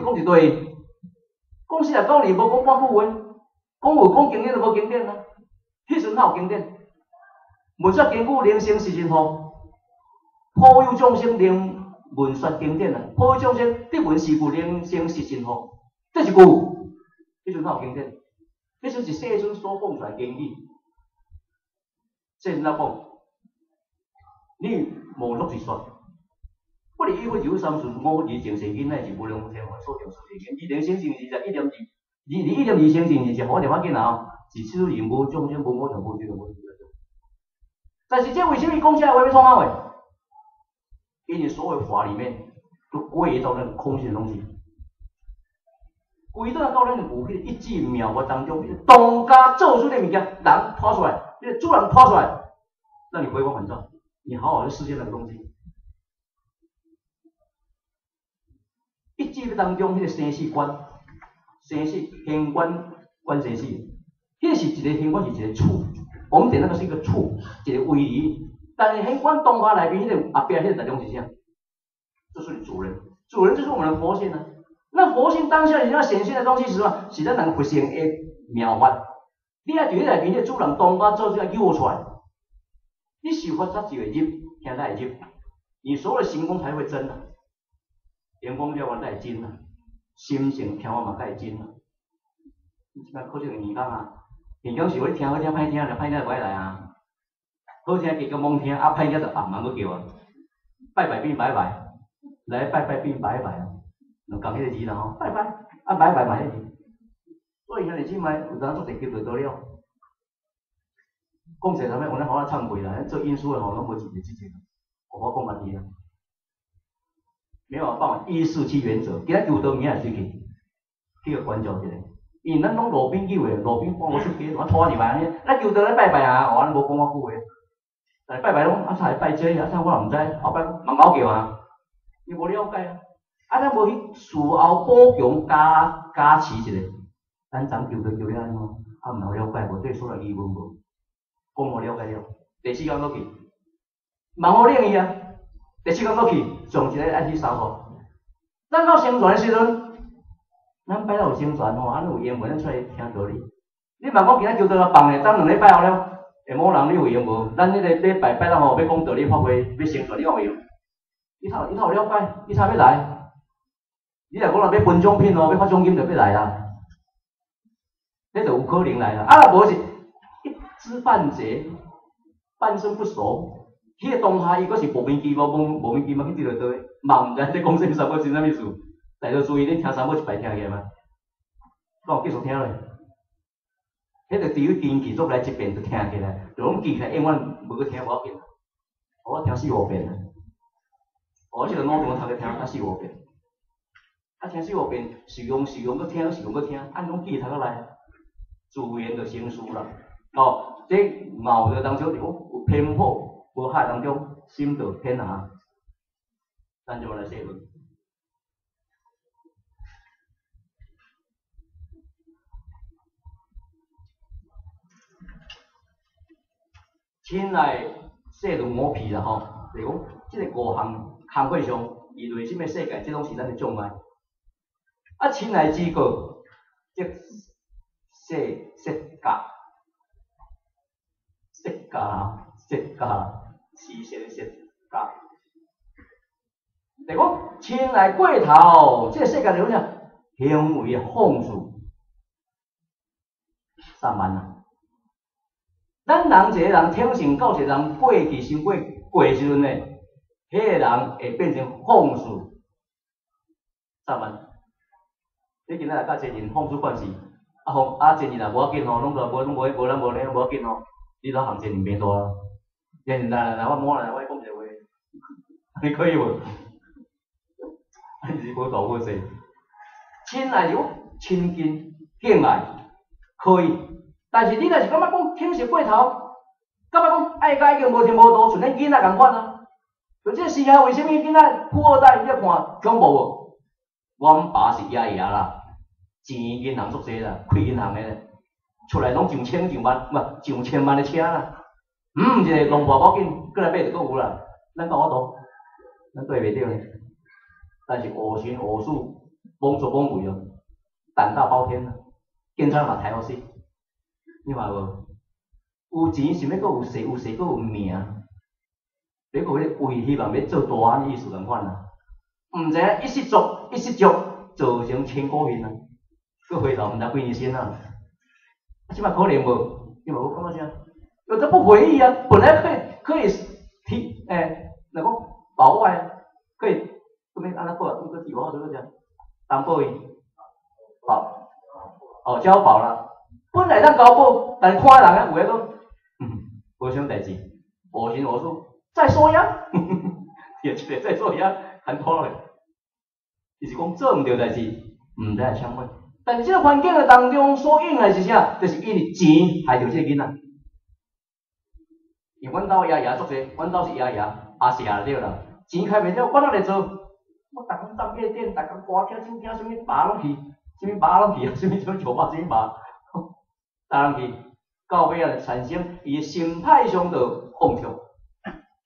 讲一堆，讲4啊讲2，无讲半句话，讲有讲经典就无经典啊。迄阵哪有经典？文说经句灵性是真好，普有众生灵文说经典啊，普有众生得闻是故灵性是真好，这是句。迄阵哪有经典？迄阵是世尊所讲出来经语。世尊哪讲？你无落是说。我哋依個有三順，我而正成經咧是無量天王所定所定經，二定成就係1.2，你1.2成就是好點仔見啊，是超然無眾生無我同無主同無主。但是這為什麼講起來會被創啊？喂，因為所有法裡面都歸到那個空性的東西，歸到咱有迄個一字妙法當中，當家做出的物件，人拖出來，那個主人拖出來，讓你回光返照，你好好去實踐那個東西。一字當中，迄個生死觀，生死現觀觀生死，迄個是一個現觀是一個處，我們點那個是一個處，一個位移。但是現觀當下內邊，迄個後邊迄個內容是啥？就是你主人，主人就是我們的佛性啊。那佛性當下你要顯現的東西是什麼？是咱人佛性的妙法。你要對迄內邊迄個主人當下做這個誘出來，你受法則就會入，聽得會入，你所有的行功才會真啊。陽光了我才會真啊，心性聽我嘛才會真啊。你即擺考這個耳講啊，耳講是我聽好聽歹聽，就歹聽就歹來啊。好聽繼續罔聽，啊歹聽就慢慢要叫啊。拜拜變拜拜，來拜拜變拜拜啊，就講迄個字啦吼，拜拜啊拜拜嘛迄個字。所以咱即擺有當做地級就到了。講實在咩，我咧好啊慚愧啦，做因素的吼，攏無一個即個，我講問題啊。沒有辦法147原則，今仔求道名也水去，去個關照一下。因為咱攏路邊叫的，路邊幫我出街，我拖入來，咱求道咧拜拜啊，咱無講我句話。但拜拜攏啊，才拜這，啊，才我唔知，後擺慢慢叫啊，你無了解啊。啊，咱無去事後補強加持一下，咱昨求道叫了安怎？啊，唔了解，無對所有疑問無，講無了解了。第4天落去，蠻好領伊啊。第4天落去，上一個愛去三號。咱到成全的時陣，咱擺到有成全吼，安尼有緣無？咱出來聽道理。你莫講今仔求道放咧，等2禮拜後了，下某人你有緣無？咱迄個禮拜拜到吼，要講道理發揮，要成全，你有沒有？你頭了解，你才要來。你若講要分獎品哦，要發獎金就要來啦。迄就有可能來啦。啊，若無是一知半解，半生不熟。迄個當下伊閣是無明記無明記嘛，去佇落倒，嘛毋知你講啥物三寶真啥物事，但着注意你聽三寶一擺聽起嘛，咁我繼續聽落。迄個除咗堅持做來一遍就聽起來，就攏記起來，永遠無去聽無要緊，我聽4-5遍啊，我即個腦中頭去聽啊4-5遍，啊聽4-5遍，受用佫聽，受用佫聽，按攏記頭個來，自然就成事啦。哦，這矛盾當中有偏頗。無海當中心道偏下，咱就來細論。親來細論我皮啦吼，就是講即個5項工課上，認為什麼世界，即種是咱的障礙。啊，親來之個，即世界。是先設教，就講親來過頭，這個世界就講啥？行為放肆，散漫啊！咱人一個人天性到一個人過去傷過時陣呢，迄個人會變成放肆、散漫。你今仔來甲前人放肆慣勢，前人也無要緊吼，攏個無咱無咧無要緊吼，你都行前人變大啊！來，我摸來，我講一個話，你可以無？你是無大無細，親愛有親近敬愛可以，但是你若是感覺講輕視過頭，感覺講愛甲已經無條無道，像恁囡仔共款啊。就這時下為什麼囡仔富二代你看恐怖無？阮爸是爺啦，錢銀行足濟啦，開銀行的，出來攏上千上萬，上千萬的車啦。一個龍婆冇緊，過來買就夠有啦。咱講我懂，咱對袂着呢。但是學行學術，忙做忙贵哦，胆大包天啊，警察嘛太好死，你话无？有钱想要阁有势，有势阁有名，要阁迄位希望要做大汉意思共款啊，毋知影一失足造成千古恨啊，阁回头毋知几年先啊，即摆可怜无？你嘛无感觉啥？有这不回忆啊，本来可以提那个保外，可以后面安那过，那个几号这个讲，担保伊保交保了，本来咱交保，但看人啊有迄个。无啥代志，我行我素，再说呀，也一个再说呀，很拖嘞。就是讲做毋对代志，毋知会抢咩。但是这个环境的当中所应的是啥？就是因为钱害着这个囡仔。因为阮兜爷爷做者，阮兜是爷爷阿是也对啦，钱开袂了，我哪来做？我逐工站夜店，逐工歌厅、酒厅，啥物扒拢去，啥物扒拢去，啥物酒吧、啥物扒，搭拢去。到尾啊，产生伊心态上的放纵、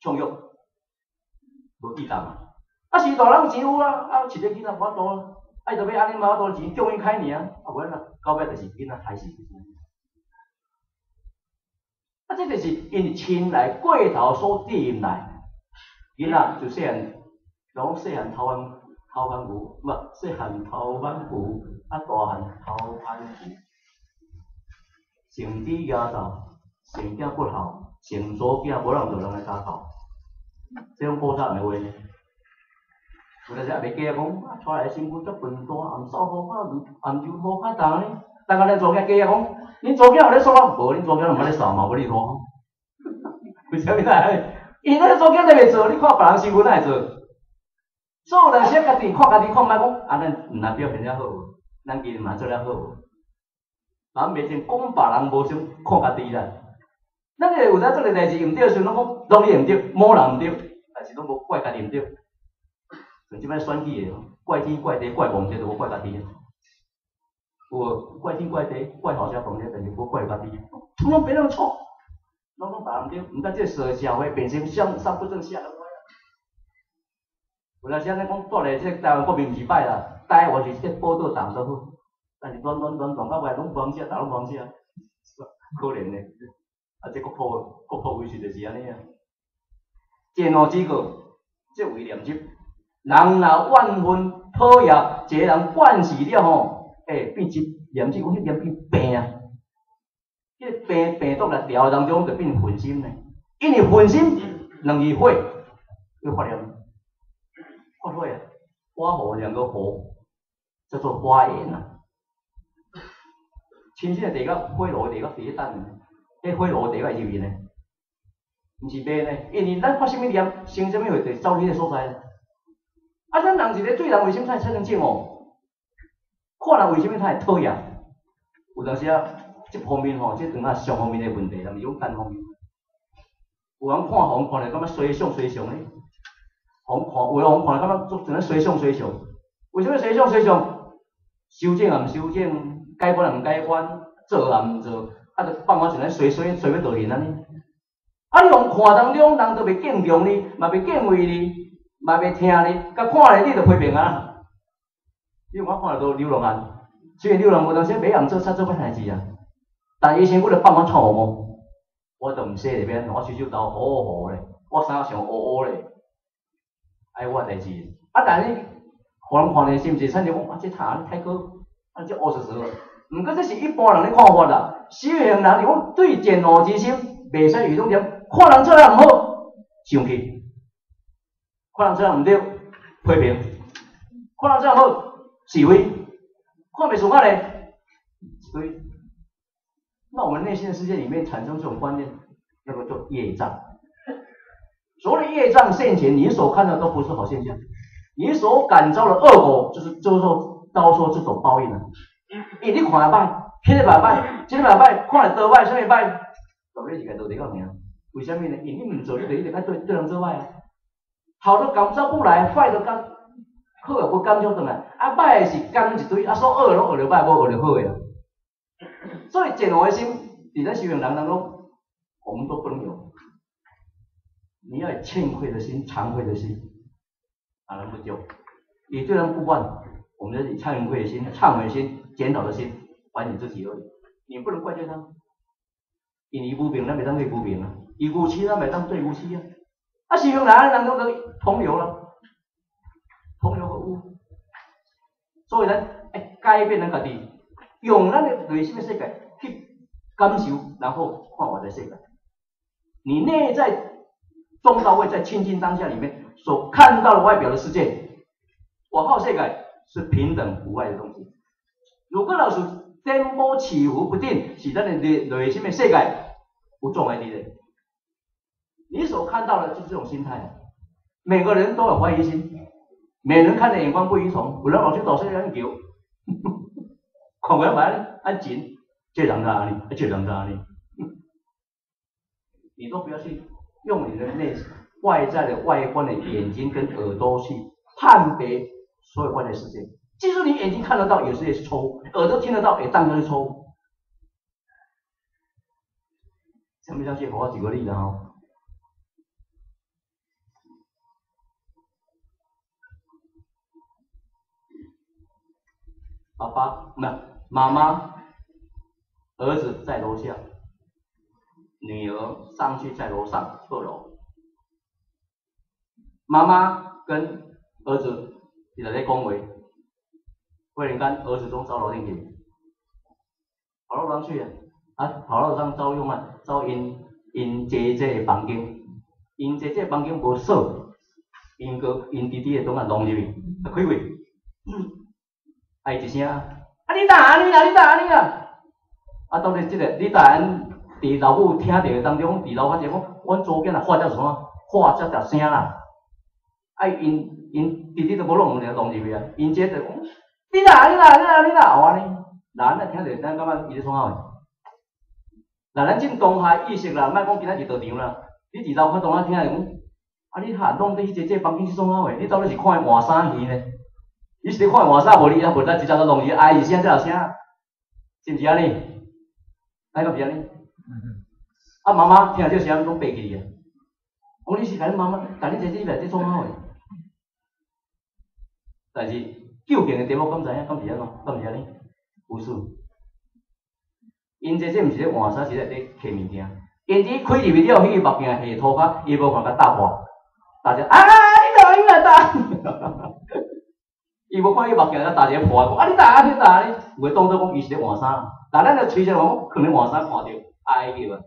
纵欲，无意当啊。啊是大人钱有啊，啊饲个囡仔无法度啊，啊伊着要安尼无法度钱，叫伊开尔啊，啊无啦，到尾就是囡仔害死。啊，这就是因为亲来过头所引来，囡仔就细汉，讲细汉头番牛，唔，细汉头番牛，啊大汉头番牛。成子压倒，成囝不好，成左囝无人就人来打倒，这种复杂的话呢，有阵时也袂记啊讲，带来身躯足笨大，暗扫好歹，暗睭好歹重呢。但个恁左囝记啊讲，恁左囝有咧扫啊，无恁左囝毋捌咧扫嘛，无你拖。为啥物呢？伊那左囝都袂做，你看别人身躯哪会做？做阵时家己看家己看，毋莫讲，啊咱毋但表现了好，咱家己嘛做了好。人袂真讲别人无想看家己啦，咱个有在做个代志毋对时，拢讲拢你毋对，某人毋对，但是拢无怪家己毋对。像即摆选举个，怪天怪地怪皇帝，就无怪家己。有怪天怪地怪好家皇帝，但是无怪家己。统统别人错，拢讲别人对，毋但这社会变成向上不正下的歪啊。有阵时咱讲带来这台湾国民毋是歹啦，台湾是这报道党都好。但是乱到尾拢无通食，打拢无通食，可怜嘞！啊，这国破为实就是安尼啊。见我几个，这为念执，人若万分讨厌，一个人惯死了吼，变执念执，讲迄念变病啊。迄个病毒来调当中就变分心呢，因为分心两字火，要发念，发火啊，花火两个火，叫做花炎啊。亲生的地甲火炉的地甲第一等呢，迄火炉地甲入面呢，毋是白呢，因为咱发啥物念，生啥物话，就走迄个所在。啊，咱人一个对人为什么才产生这哦？看人为什么他会讨厌？有阵时啊，这方面吼，这当啊上方面的问题，但是用单方面。有人看红看了感觉衰相衰相呢，红看有人看了感觉做成衰相衰相，为什么衰相衰相？修正也毋修正。改观也毋改观，做也毋做，啊，就放我像咧随要道歉安尼。啊，你用看当中，人都袂敬重你，嘛袂敬畏你，嘛袂听你，甲看咧你就批评啊。你有我看到流浪汉，虽然流浪有当时袂人做啥做歹代志啊，但伊身躯就放我臭毛，我就毋说里边，我手刀乌乌咧，我衫上乌乌咧，爱我代志。啊，但是互人看咧是毋是产生讲啊，这摊太过。啊，这乌实实了。毋过这是一般人的看法啦。小型人是讲对贱恶之心，袂使有种点，看人做人毋好，生气；看人做人毋对，批评；看人做人好，示威；看袂顺眼嘞，所以，那我们内心的世界里面产生这种观念，那个叫业障。所谓的业障现前，你所看到都不是好现象，你所感召的恶果，就是说。遭受这种报应啊！你看也歹，迄个嘛歹，这个嘛歹，看了倒歹，啥物歹？到尾是个道理个名。为什么呢？因为你毋做，你就一定爱对人做歹啊。好的感召不来，坏的感好的不感召转来，啊歹的是感一堆，啊所恶的拢学着歹，无学着好的啊。所以简恶的心，伫咱修行人当中，我们都不能有。你要有欠愧的心、惭愧的心，啊，人不救，你对人不满。我们以忏悔心、忏悔心、检讨的心反省自己而已。你不能怪罪他，因伊无明，咱袂当对无明啊；伊无痴，咱袂当对无痴啊。啊，是用哪人都可以同流了，同流合污。所以咱改变咱家己，用咱的内心的世界去感受，然后看外在世界。你内在中到位，在清净当下里面所看到的外表的世界，外好世界是平等无碍的东西。如果老是颠簸起伏不定，是咱的内心的世界有障碍的。你所看到的就是这种心态。每个人都有怀疑心，每人看的眼光不一同，有人老去导师人叫，看过来按紧，这人在哪里？这人在哪里？你都不要去用你的外在的外观的眼睛跟耳朵去判别所有外在世界。即使你眼睛看得到，有时也是错误；耳朵听得到，也当然是错误。相不相信？我举个例子哈。爸爸妈妈，儿子在楼下，女儿上去在楼上2楼。妈妈跟儿子一直在讲话，忽然间儿子从走楼顶去，跑到楼上去啊！跑到楼上走用啊，走因姐姐的房间，因姐姐房间无锁，因弟弟的东啊弄入去，啊开门，哎一声，啊你哪？啊当然这个你大人伫老母听到当中，伫老发现讲，阮祖囝啊发叫什么？发叫大声啦！啊因弟弟都无弄入去啊，因姐就讲你哪？后安尼，人啊听着咱感觉伊咧创啥话？那咱进公开意识啦，莫讲今仔日道场啦，你伫老发当啊听着讲，啊你哈弄伫迄这房间是创啥话？你到底是看换衫戏呢？你是咧看换衫，无你啊无咱直接都弄去哀一声才有声，是毋是安尼？哎，敢是安尼？啊妈妈听这声拢爬起啊！讲你是甲恁妈妈，甲恁姐姐来这创啥话？但是究竟的题目敢知影？敢是安怎？敢是安尼？不是。因姐姐毋是咧换衫，是咧摕物件。因姐开入去了，迄个目镜下涂骹，伊无看甲打破，大家你打！伊无看伊目镜，才打一个破，讲你打！有诶当作讲伊是咧换衫，但咱着揣着讲可能换衫看着哀叫啊！